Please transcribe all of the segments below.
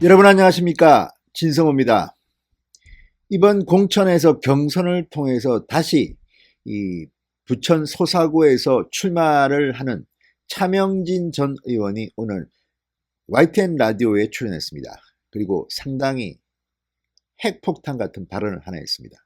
여러분 안녕하십니까, 진성호입니다. 이번 공천에서 경선을 통해서 다시 이 부천 소사구에서 출마를 하는 차명진 전 의원이 오늘 YTN 라디오에 출연했습니다. 그리고 상당히 핵폭탄 같은 발언을 하나 했습니다.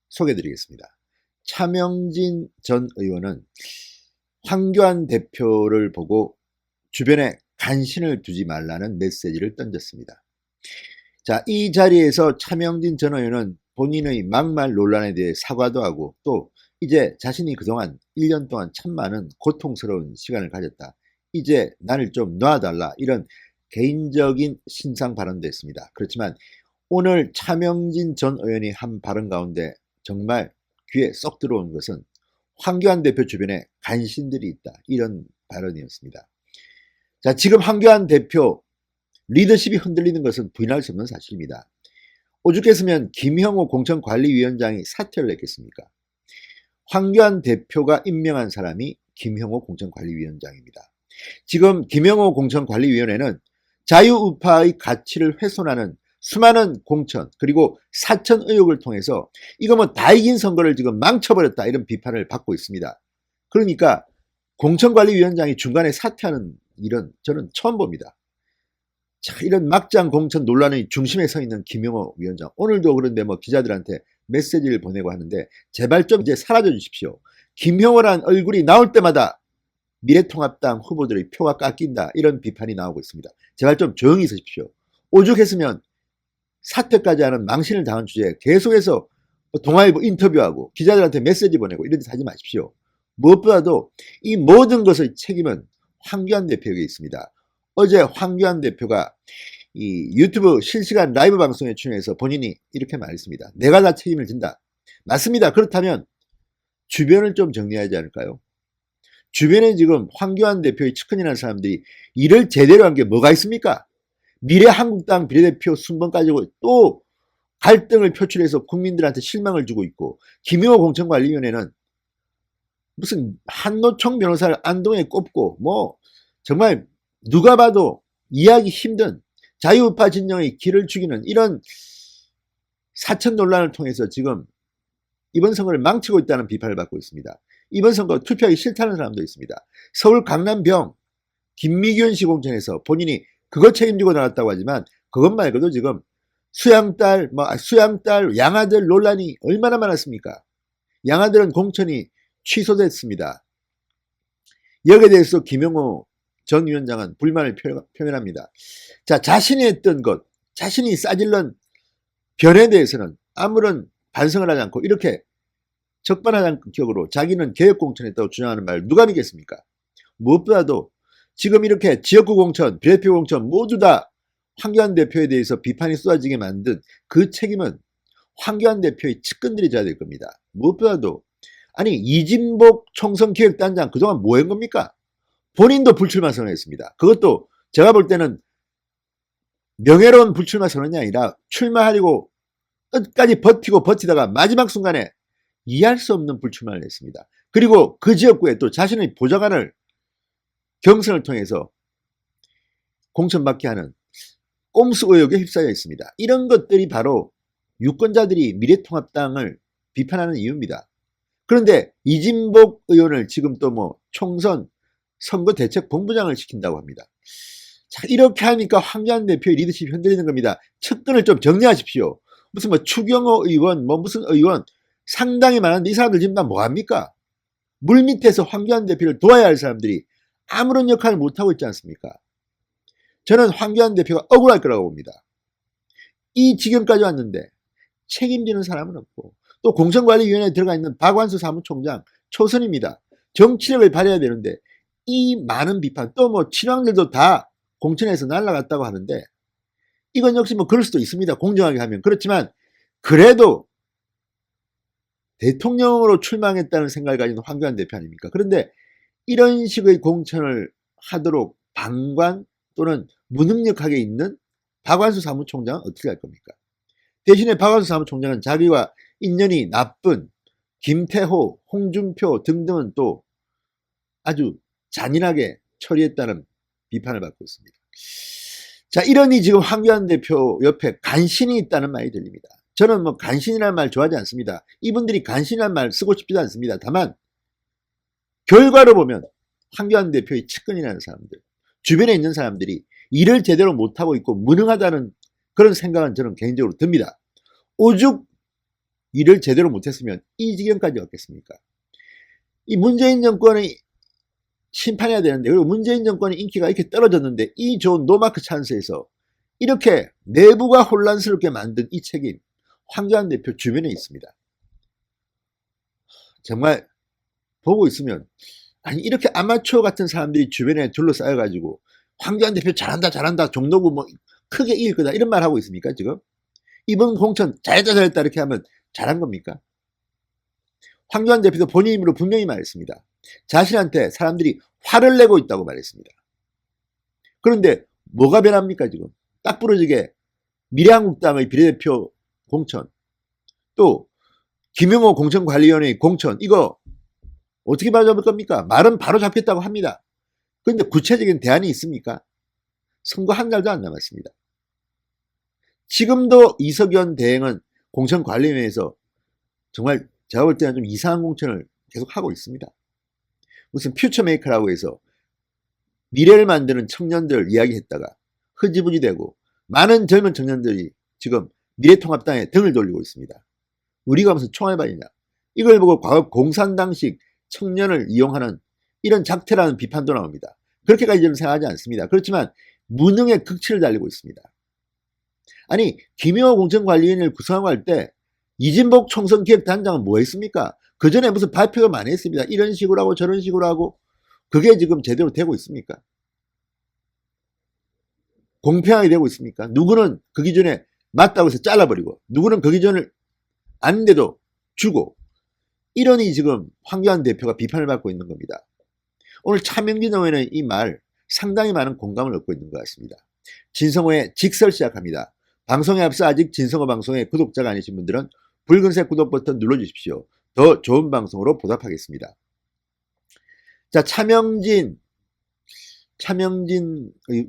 소개해드리겠습니다. 차명진 전 의원은 황교안 대표를 보고 주변에 간신을 두지 말라는 메시지를 던졌습니다. 자, 이 자리에서 차명진 전 의원은 본인의 막말 논란에 대해 사과도 하고, 또 이제 자신이 그동안 1년 동안 참 많은 고통스러운 시간을 가졌다, 이제 나를 좀 놔달라, 이런 개인적인 신상 발언도 했습니다. 그렇지만 오늘 차명진 전 의원이 한 발언 가운데 정말 귀에 쏙 들어온 것은 황교안 대표 주변에 간신들이 있다, 이런 발언이었습니다. 자, 지금 황교안 대표 리더십이 흔들리는 것은 부인할 수 없는 사실입니다. 오죽했으면 김형호 공천관리위원장이 사퇴를 했겠습니까? 황교안 대표가 임명한 사람이 김형호 공천관리위원장입니다. 지금 김형호 공천관리위원회는 자유우파의 가치를 훼손하는 수많은 공천, 그리고 사천 의혹을 통해서 이거 뭐 다 이긴 선거를 지금 망쳐버렸다, 이런 비판을 받고 있습니다. 그러니까 공천관리위원장이 중간에 사퇴하는 일은 저는 처음 봅니다. 자, 이런 막장 공천 논란의 중심에 서 있는 김용호 위원장, 오늘도 그런데 뭐 기자들한테 메시지를 보내고 하는데 제발 좀 이제 사라져 주십시오. 김용호란 얼굴이 나올 때마다 미래통합당 후보들의 표가 깎인다, 이런 비판이 나오고 있습니다. 제발 좀 조용히 있으십시오. 오죽했으면 사퇴까지 하는 망신을 당한 주제에 계속해서 동아일보 인터뷰하고 기자들한테 메시지 보내고 이런 짓 하지 마십시오. 무엇보다도 이 모든 것의 책임은 황교안 대표에게 있습니다. 어제 황교안 대표가 이 유튜브 실시간 라이브 방송에 출연해서 본인이 이렇게 말했습니다. 내가 다 책임을 진다. 맞습니다. 그렇다면 주변을 좀 정리하지 않을까요? 주변에 지금 황교안 대표의 측근이라는 사람들이 일을 제대로 한 게 뭐가 있습니까? 미래한국당 비례대표 순번 가지고 또 갈등을 표출해서 국민들한테 실망을 주고 있고, 김용호 공천관리위원회는 무슨 한노총 변호사를 안동에 꼽고 뭐 정말 누가 봐도 이해하기 힘든 자유우파 진영의 길을 죽이는 이런 사천 논란을 통해서 지금 이번 선거를 망치고 있다는 비판을 받고 있습니다. 이번 선거 투표하기 싫다는 사람도 있습니다. 서울 강남병 김미균 씨 공천에서 본인이 그거 책임지고 나왔다고 하지만 그것 말고도 지금 수양딸, 양아들 논란이 얼마나 많았습니까? 양아들은 공천이 취소됐습니다. 여기에 대해서 김용호 전 위원장은 불만을 표현합니다. 자, 자신이 했던 것, 자신이 싸질른 변에 대해서는 아무런 반성을 하지 않고 이렇게 적반하장격으로 자기는 개혁공천했다고 주장하는 말 누가 믿겠습니까? 무엇보다도 지금 이렇게 지역구 공천, 비례표 공천 모두 다 황교안 대표에 대해서 비판이 쏟아지게 만든 그 책임은 황교안 대표의 측근들이 져야 될 겁니다. 무엇보다도 아니, 이진복 총선기획단장 그동안 뭐 한 겁니까? 본인도 불출마 선언했습니다. 그것도 제가 볼 때는 명예로운 불출마 선언이 아니라 출마하려고 끝까지 버티고 버티다가 마지막 순간에 이해할 수 없는 불출마를 했습니다. 그리고 그 지역구에 또 자신의 보좌관을 경선을 통해서 공천받게 하는 꼼수 의혹에 휩싸여 있습니다. 이런 것들이 바로 유권자들이 미래통합당을 비판하는 이유입니다. 그런데 이진복 의원을 지금 또 뭐 총선 선거대책본부장을 시킨다고 합니다. 자, 이렇게 하니까 황교안 대표의 리더십이 흔들리는 겁니다. 측근을 좀 정리하십시오. 무슨 뭐 추경호 의원, 뭐 무슨 의원 상당히 많은데 이 사람들 지금 다 뭐합니까? 물밑에서 황교안 대표를 도와야 할 사람들이 아무런 역할을 못하고 있지 않습니까? 저는 황교안 대표가 억울할 거라고 봅니다. 이 지경까지 왔는데 책임지는 사람은 없고, 또 공천관리위원회에 들어가 있는 박완수 사무총장 초선입니다. 정치력을 발휘해야 되는데 이 많은 비판, 또 뭐 친왕들도 다 공천에서 날아갔다고 하는데 이건 역시 뭐 그럴 수도 있습니다. 공정하게 하면. 그렇지만 그래도 대통령으로 출마하겠다는 생각을 가진 황교안 대표 아닙니까? 그런데 이런 식의 공천을 하도록 방관 또는 무능력하게 있는 박완수 사무총장은 어떻게 할 겁니까? 대신에 박완수 사무총장은 자기와 인연이 나쁜 김태호, 홍준표 등등은 또 아주 잔인하게 처리했다는 비판을 받고 있습니다. 자, 이러니 지금 황교안 대표 옆에 간신이 있다는 말이 들립니다. 저는 뭐 간신이라는 말 좋아하지 않습니다. 이분들이 간신이라는 말 쓰고 싶지도 않습니다. 다만 결과로 보면 황교안 대표의 측근이라는 사람들, 주변에 있는 사람들이 일을 제대로 못하고 있고 무능하다는 그런 생각은 저는 개인적으로 듭니다. 오죽 일을 제대로 못했으면 이 지경까지 왔겠습니까? 이 문재인 정권이 심판해야 되는데, 그리고 문재인 정권의 인기가 이렇게 떨어졌는데 이 좋은 노마크 찬스에서 이렇게 내부가 혼란스럽게 만든 이 책임, 황교안 대표 주변에 있습니다. 정말 보고 있으면, 아니 이렇게 아마추어 같은 사람들이 주변에 둘러싸여가지고 황교안 대표 잘한다 잘한다 종로구 뭐 크게 이길 거다 이런 말 하고 있습니까 지금? 이번 공천 잘했다 잘했다 이렇게 하면 잘한 겁니까? 황교안 대표도 본인 입으로 분명히 말했습니다. 자신한테 사람들이 화를 내고 있다고 말했습니다. 그런데 뭐가 변합니까 지금? 딱 부러지게 미래한국당의 비례대표 공천, 또 김용호 공천관리위원회의 공천, 이거 어떻게 맞아볼 겁니까? 말은 바로 잡혔다고 합니다. 그런데 구체적인 대안이 있습니까? 선거 한 달도 안 남았습니다. 지금도 이석연 대행은 공천관리위원회에서 정말 제가 볼 때는 좀 이상한 공천을 계속 하고 있습니다. 무슨 퓨처메이커라고 해서 미래를 만드는 청년들 이야기했다가 흐지부지 되고 많은 젊은 청년들이 지금 미래통합당에 등을 돌리고 있습니다. 우리가 무슨 총알바이냐. 이걸 보고 과거 공산당식 청년을 이용하는 이런 작태라는 비판도 나옵니다. 그렇게까지 저는 생각하지 않습니다. 그렇지만 무능의 극치를 달리고 있습니다. 아니 김용호 공천관리위원회를 구성하고 할 때 이진복 총선기획단장은 뭐 했습니까? 그 전에 무슨 발표가 많이 했습니다. 이런 식으로 하고 저런 식으로 하고 그게 지금 제대로 되고 있습니까? 공평하게 되고 있습니까? 누구는 그 기준에 맞다고 해서 잘라버리고 누구는 그 기준을 아닌데도 주고 이러니 지금 황교안 대표가 비판을 받고 있는 겁니다. 오늘 차명진 의원의 이 말 상당히 많은 공감을 얻고 있는 것 같습니다. 진성호의 직설 시작합니다. 방송에 앞서 아직 진성호 방송의 구독자가 아니신 분들은 붉은색 구독 버튼 눌러주십시오. 더 좋은 방송으로 보답하겠습니다. 자, 차명진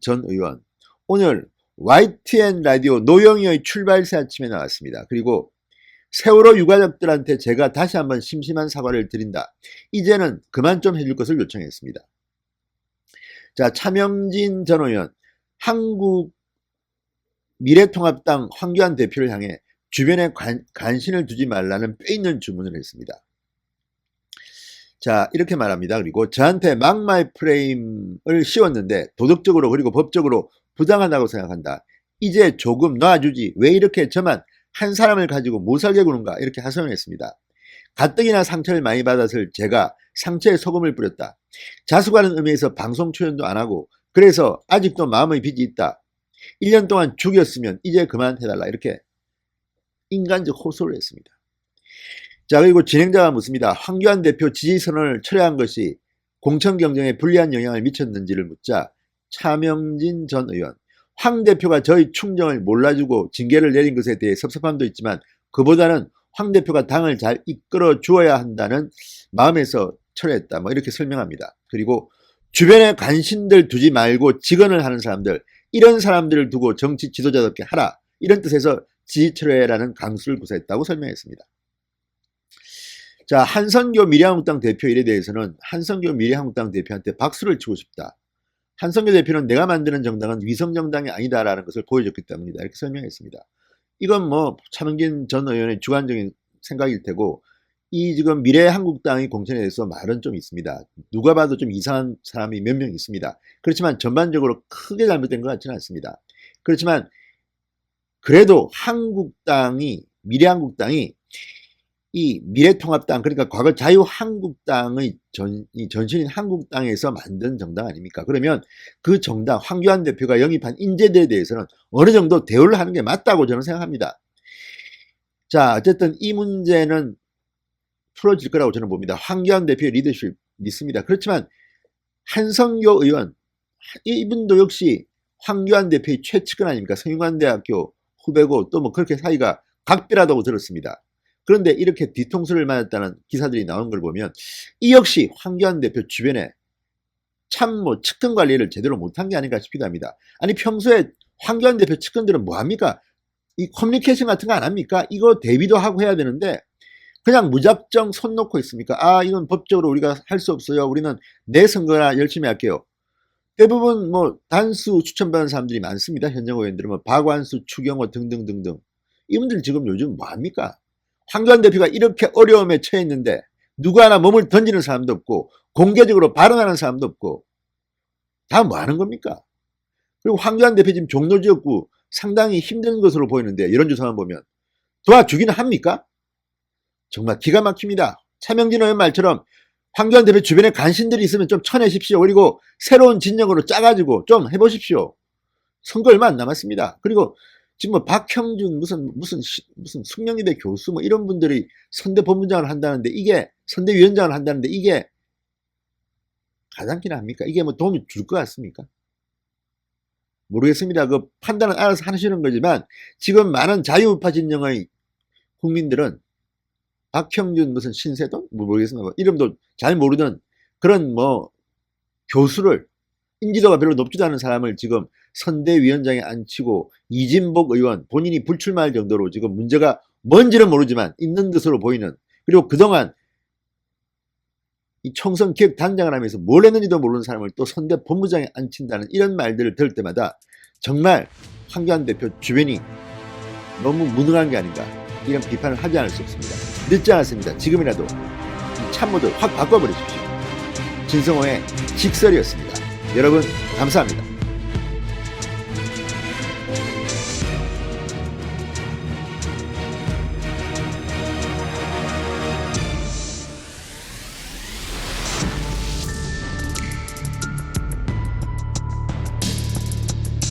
전 의원 오늘 YTN 라디오 노영희의 출발새 아침에 나왔습니다. 그리고 세월호 유가족들한테 제가 다시 한번 심심한 사과를 드린다. 이제는 그만 좀 해줄 것을 요청했습니다. 자, 차명진 전 의원 한국 미래통합당 황교안 대표를 향해 주변에 관심을 두지 말라는 뼈있는 주문을 했습니다. 자, 이렇게 말합니다. 그리고 저한테 막말 프레임을 씌웠는데 도덕적으로 그리고 법적으로 부당하다고 생각한다. 이제 조금 놔주지. 왜 이렇게 저만 한 사람을 가지고 못살게 구는가 이렇게 하소연했습니다. 가뜩이나 상처를 많이 받았을 제가 상처에 소금을 뿌렸다. 자수하는 의미에서 방송 출연도 안 하고 그래서 아직도 마음의 빚이 있다. 1년 동안 죽였으면 이제 그만해달라 이렇게 인간적 호소를 했습니다. 자, 그리고 진행자가 묻습니다. 황교안 대표 지지선언을 철회한 것이 공천 경쟁에 불리한 영향을 미쳤는지를 묻자 차명진 전 의원 황 대표가 저희 충정을 몰라주고 징계를 내린 것에 대해 섭섭함도 있지만 그보다는 황 대표가 당을 잘 이끌어 주어야 한다는 마음에서 철회했다. 뭐 이렇게 설명합니다. 그리고 주변에 관심들 두지 말고 직언을 하는 사람들 이런 사람들을 두고 정치 지도자답게 하라. 이런 뜻에서 지지철회라는 강수를 구사했다고 설명했습니다. 자, 한선교 미래한국당 대표 일에 대해서는 한선교 미래한국당 대표한테 박수를 치고 싶다. 한선교 대표는 내가 만드는 정당은 위성정당이 아니다라는 것을 보여줬기 때문이다. 이렇게 설명했습니다. 이건 뭐 차명진 전 의원의 주관적인 생각일 테고 이 지금 미래한국당의 공천에 대해서 말은 좀 있습니다. 누가 봐도 좀 이상한 사람이 몇 명 있습니다. 그렇지만 전반적으로 크게 잘못된 것 같지는 않습니다. 그렇지만 그래도 미래한국당이 이 미래통합당 그러니까 과거 자유한국당의 전신인 한국당에서 만든 정당 아닙니까? 그러면 그 정당 황교안 대표가 영입한 인재들에 대해서는 어느 정도 대우를 하는 게 맞다고 저는 생각합니다. 자, 어쨌든 이 문제는 풀어질 거라고 저는 봅니다. 황교안 대표의 리더십 믿습니다. 그렇지만 한성교 의원 이분도 역시 황교안 대표의 최측근 아닙니까? 성균관대학교 후배고 또 뭐 그렇게 사이가 각별하다고 들었습니다. 그런데 이렇게 뒤통수를 맞았다는 기사들이 나온 걸 보면 이 역시 황교안 대표 주변에 참 뭐 측근 관리를 제대로 못한 게 아닌가 싶기도 합니다. 아니 평소에 황교안 대표 측근들은 뭐합니까? 이 커뮤니케이션 같은 거 안 합니까? 이거 대비도 하고 해야 되는데 그냥 무작정 손 놓고 있습니까? 아, 이건 법적으로 우리가 할 수 없어요. 우리는 내 선거나 열심히 할게요. 대부분 뭐 단수 추천받은 사람들이 많습니다. 현역 의원들은 뭐 박완수, 추경호 등등등등. 이분들 지금 요즘 뭐합니까? 황교안 대표가 이렇게 어려움에 처했는데 누구 하나 몸을 던지는 사람도 없고 공개적으로 발언하는 사람도 없고 다 뭐하는 겁니까? 그리고 황교안 대표 지금 종로 지역구 상당히 힘든 것으로 보이는데 여론조사만 보면 도와주기는 합니까? 정말 기가 막힙니다. 차명진 의원 말처럼 황교안 대표 주변에 간신들이 있으면 좀 쳐내십시오. 그리고 새로운 진영으로 짜가지고 좀 해보십시오. 선거 얼마 안 남았습니다. 그리고 지금 뭐 박형준 무슨 숙명여대 교수 뭐 이런 분들이 선대본부장을 한다는데 이게 선대위원장을 한다는데 이게 가당키나 합니까? 이게 뭐 도움이 줄 것 같습니까? 모르겠습니다. 그 판단은 알아서 하시는 거지만 지금 많은 자유우파 진영의 국민들은 박형준 무슨 신세돈? 모르겠습니다. 뭐 이름도 잘 모르는 그런 뭐 교수를 인지도가 별로 높지도 않은 사람을 지금 선대위원장에 앉히고 이진복 의원 본인이 불출마할 정도로 지금 문제가 뭔지는 모르지만 있는 것으로 보이는 그리고 그동안 이 총선 기획 단장을 하면서 뭘 했는지도 모르는 사람을 또 선대본부장에 앉힌다는 이런 말들을 들을 때마다 정말 황교안 대표 주변이 너무 무능한 게 아닌가 이런 비판을 하지 않을 수 없습니다. 늦지 않았습니다. 지금이라도 이 참모들 확 바꿔버리십시오. 진성호의 직설이었습니다. 여러분 감사합니다.